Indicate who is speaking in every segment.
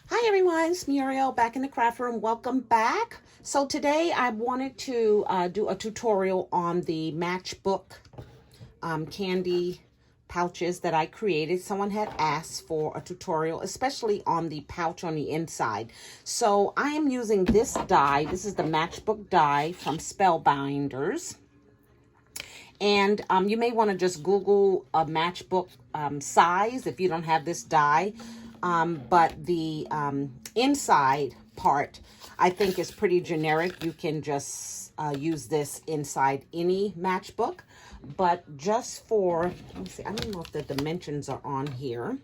Speaker 1: Hi everyone, it's Muriel back in the craft room. Welcome back. So today I wanted to do a tutorial on the Matchbook candy pouches that I created. Someone had asked for a tutorial, especially on the pouch on the inside. So I am using this die. This is the Matchbook die from Spellbinders. And you may want to just Google a Matchbook size if you don't have this die. But the inside part, I think, is pretty generic. You can just use this inside any Matchbook. But just for, let me see, I don't know if the dimensions are on here.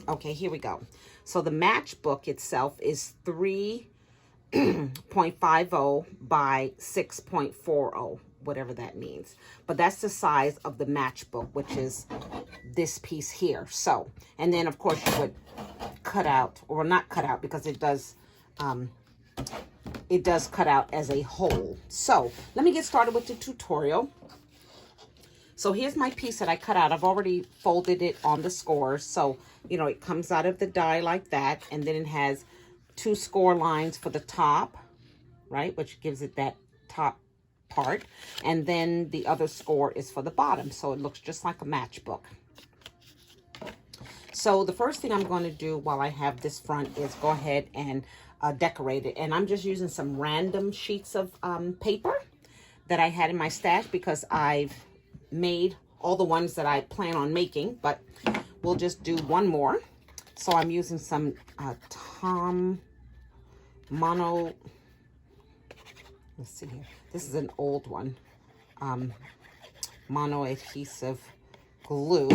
Speaker 1: Okay, here we go. So the Matchbook itself is 3.50 by 6.40, whatever that means. But that's the size of the Matchbook, which is this piece here. So, and then of course you would cut out, or not cut out, because it does cut out as a whole. So let me get started with the tutorial. So here's my piece that I cut out. I've already folded it on the score. So, you know, it comes out of the die like that. And then it has 2 score lines for the top, right? Which gives it that top part. And then the other score is for the bottom. So it looks just like a Matchbook. So the first thing I'm going to do while I have this front is go ahead and decorate it. And I'm just using some random sheets of paper that I had in my stash because I've made all the ones that I plan on making, but we'll just do one more. So I'm using some mono, let's see here. This is an old one. Mono adhesive glue.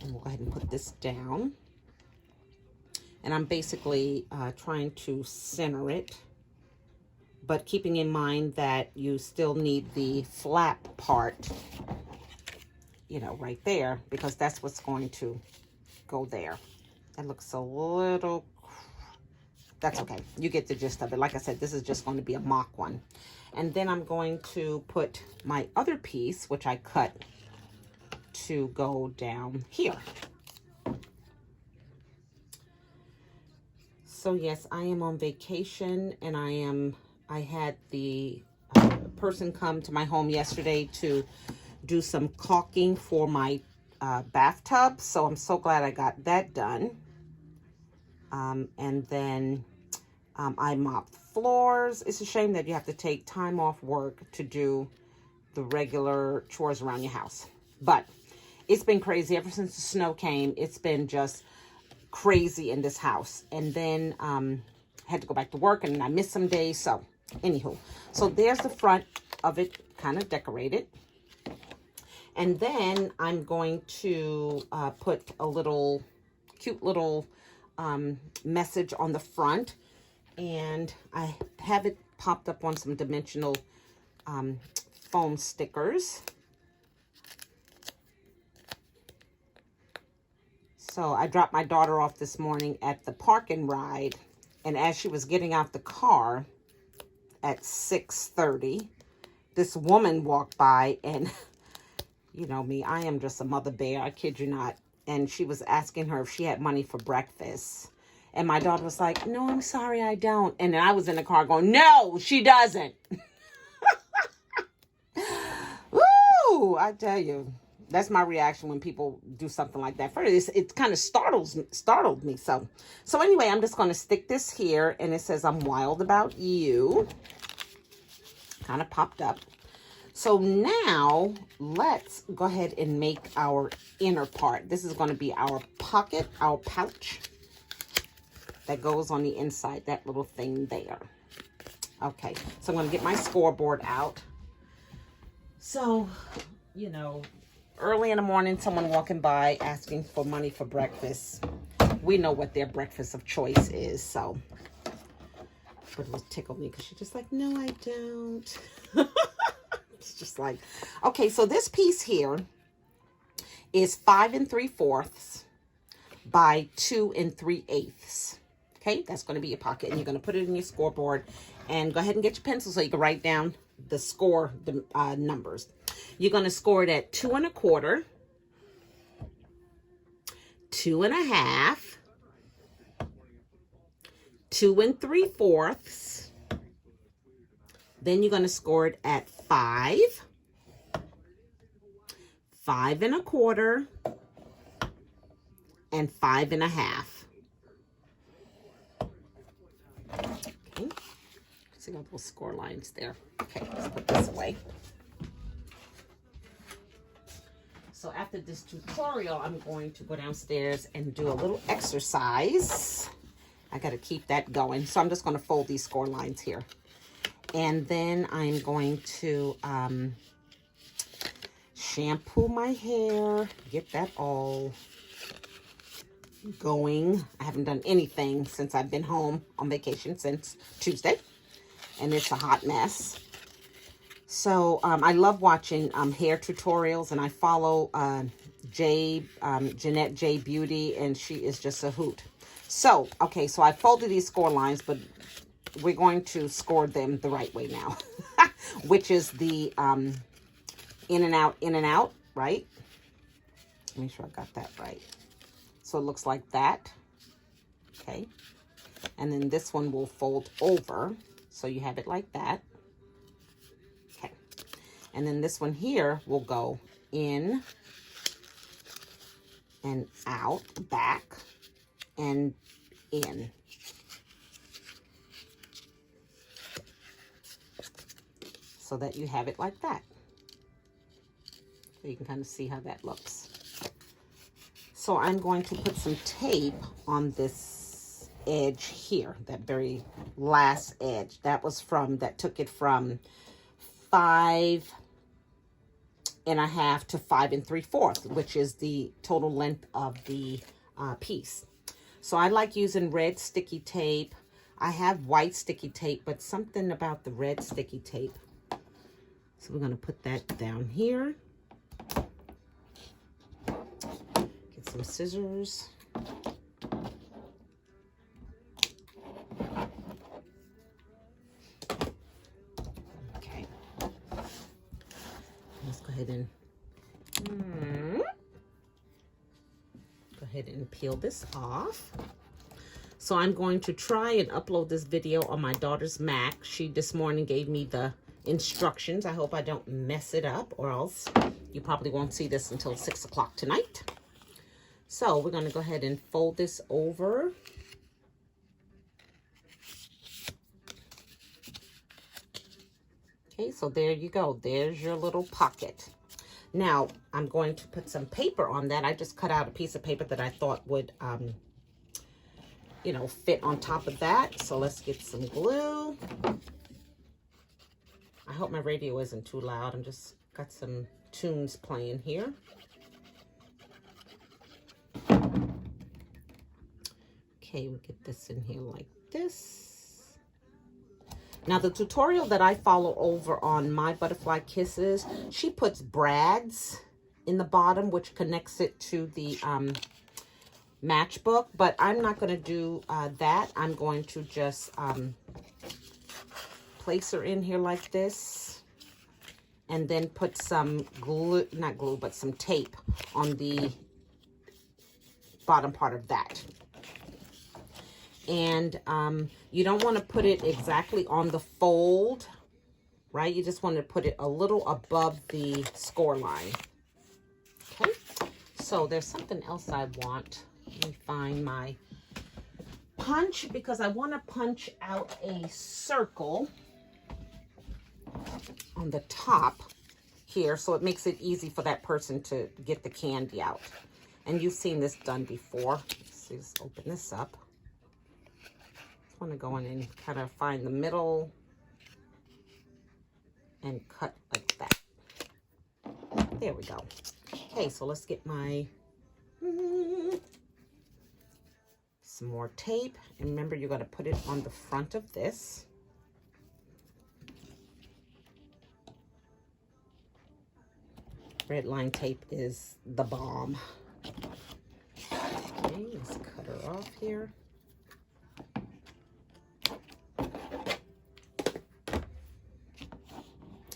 Speaker 1: And we'll go ahead and put this down. And I'm basically trying to center it, but keeping in mind that you still need the flap part, you know, right there, because that's what's going to go there. That looks a little, that's okay. You get the gist of it. Like I said, this is just going to be a mock one. And then I'm going to put my other piece, which I cut, to go down here. So yes, I am on vacation, and I had the person come to my home yesterday to do some caulking for my bathtub. So I'm so glad I got that done. And then I mopped floors. It's a shame that you have to take time off work to do the regular chores around your house. But it's been crazy ever since the snow came. It's been just crazy in this house. And then had to go back to work, and I missed some days. So anywho, so there's the front of it kind of decorated. And then I'm going to put a little cute little message on the front. And I have it popped up on some dimensional foam stickers. So I dropped my daughter off this morning at the park and ride. And as she was getting out the car at 6:30, this woman walked by, and you know me, I am just a mother bear, I kid you not. And she was asking her if she had money for breakfast. And my daughter was like, no, I'm sorry, I don't. And then I was in the car going, no, she doesn't. Woo, I tell you. That's my reaction when people do something like that. First, it kind of startled me. So anyway, I'm just going to stick this here. And it says, I'm wild about you. Kind of popped up. So now let's go ahead and make our inner part. This is going to be our pocket, our pouch that goes on the inside, that little thing there. Okay, so I'm going to get my scoreboard out. So, you know, early in the morning, someone walking by asking for money for breakfast. We know what their breakfast of choice is, so. But it will tickle me because she's just like, no, I don't. It's just like, okay, so this piece here is 5 3/4 by 2 3/8. Okay, that's going to be your pocket, and you're going to put it in your scoreboard. And go ahead and get your pencil so you can write down the score, the numbers. You're going to score it at 2 1/4, 2 1/2, 2 3/4. Then you're going to score it at 5, 5 1/4, and 5 1/2. Okay, see my little score lines there. Okay, let's put this away. So after this tutorial, I'm going to go downstairs and do a little exercise. I got to keep that going. So I'm just going to fold these score lines here. And then I'm going to shampoo my hair, get that all going. I haven't done anything since I've been home on vacation since Tuesday. And it's a hot mess. So I love watching hair tutorials, and I follow Jeanette J Beauty, and she is just a hoot. So, okay, so I folded these score lines, but we're going to score them the right way now, which is the in and out, right? Make sure I got that right. So it looks like that, okay? And then this one will fold over, so you have it like that. And then this one here will go in and out, back and in. So that you have it like that. So you can kind of see how that looks. So I'm going to put some tape on this edge here, that very last edge. That took it from 5 1/2 to 5 3/4, which is the total length of the piece. So I like using red sticky tape. I have white sticky tape, but something about the red sticky tape. So we're going to put that down here. Get some scissors. Let's go ahead and peel this off. So I'm going to try and upload this video on my daughter's Mac. She this morning gave me the instructions. I hope I don't mess it up, or else you probably won't see this until 6 o'clock tonight. So we're going to go ahead and fold this over. Okay, so there you go. There's your little pocket. Now, I'm going to put some paper on that. I just cut out a piece of paper that I thought would, you know, fit on top of that. So let's get some glue. I hope my radio isn't too loud. I'm just got some tunes playing here. Okay, we'll get this in here like this. Now, the tutorial that I follow over on My Butterfly Kisses, she puts brads in the bottom, which connects it to the matchbook. But I'm not going to do that. I'm going to just place her in here like this. And then put some glue, not glue, but some tape on the bottom part of that. And you don't want to put it exactly on the fold, right? You just want to put it a little above the score line. Okay, so there's something else I want. Let me find my punch, because I want to punch out a circle on the top here, so it makes it easy for that person to get the candy out. And you've seen this done before. So just open this up. I want to go in and kind of find the middle and cut like that. There we go. Okay, so let's get my some more tape. And remember, you're going to put it on the front of this. Red line tape is the bomb. Okay, let's cut her off here.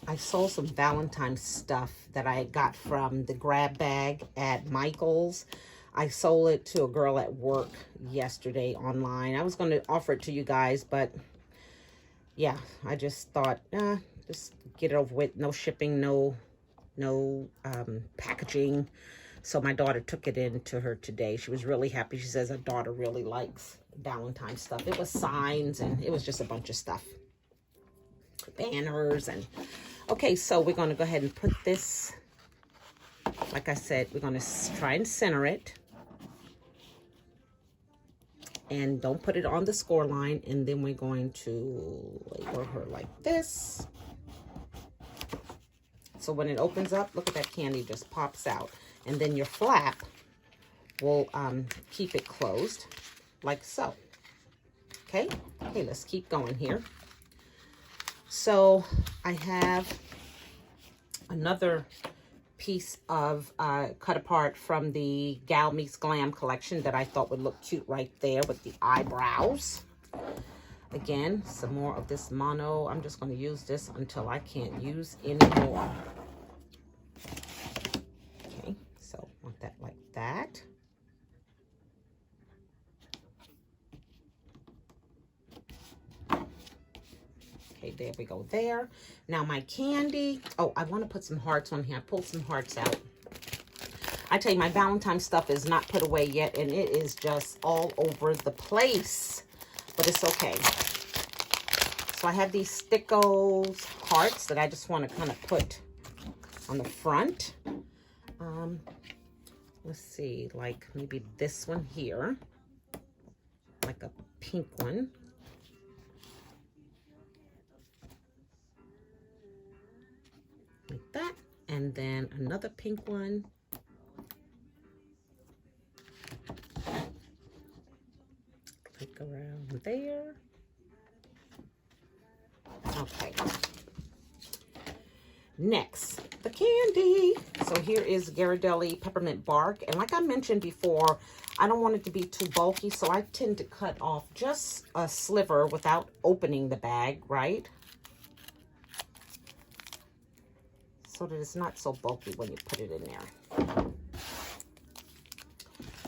Speaker 1: I saw some Valentines stuff that I got from the grab bag at Michael's. I sold it to a girl at work yesterday online. I was going to offer it to you guys, but yeah, I just thought, just get it over with. No shipping, no packaging. So my daughter took it in to her today. She was really happy. She says her daughter really likes Valentine stuff. It was signs and it was just a bunch of stuff. Banners and... Okay, so we're going to go ahead and put this, like I said, we're going to try and center it. And don't put it on the score line. And then we're going to label her like this. So when it opens up, look at that candy just pops out. And then your flap will keep it closed like so. Okay, let's keep going here. So I have another piece of cut apart from the Gal Meets Glam collection that I thought would look cute right there with the eyebrows. Again, some more of this mono. I'm just going to use this until I can't use anymore. Okay, so want that like that. Okay, there we go there. Now my candy. Oh, I want to put some hearts on here. I pulled some hearts out. I tell you, my Valentine stuff is not put away yet, and it is just all over the place. But it's okay. So I have these Stickos hearts that I just want to kind of put on the front. Let's see, like maybe this one here. Like a pink one. Like that, and then another pink one, like around there. Okay, next the candy. So here is Ghirardelli Peppermint Bark, and like I mentioned before, I don't want it to be too bulky, so I tend to cut off just a sliver without opening the bag, right? So that it's not so bulky when you put it in there.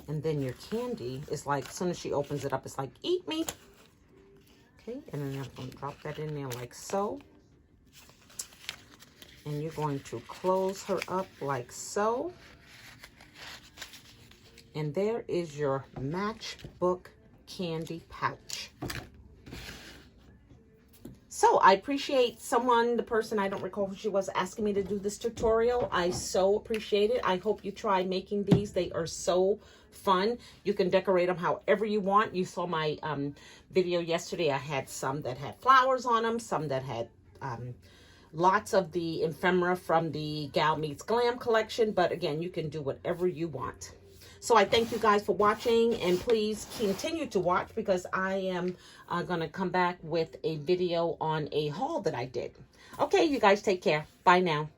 Speaker 1: And then your candy is like, as soon as she opens it up, it's like, eat me. Okay, and then I'm going to drop that in there like so. And you're going to close her up like so. And there is your Matchbook candy pouch. So I appreciate the person, I don't recall who she was, asking me to do this tutorial. I so appreciate it. I hope you try making these. They are so fun. You can decorate them however you want. You saw my video yesterday. I had some that had flowers on them, some that had lots of the ephemera from the Gal Meets Glam collection. But again, you can do whatever you want. So I thank you guys for watching, and please continue to watch because I am going to come back with a video on a haul that I did. Okay, you guys take care. Bye now.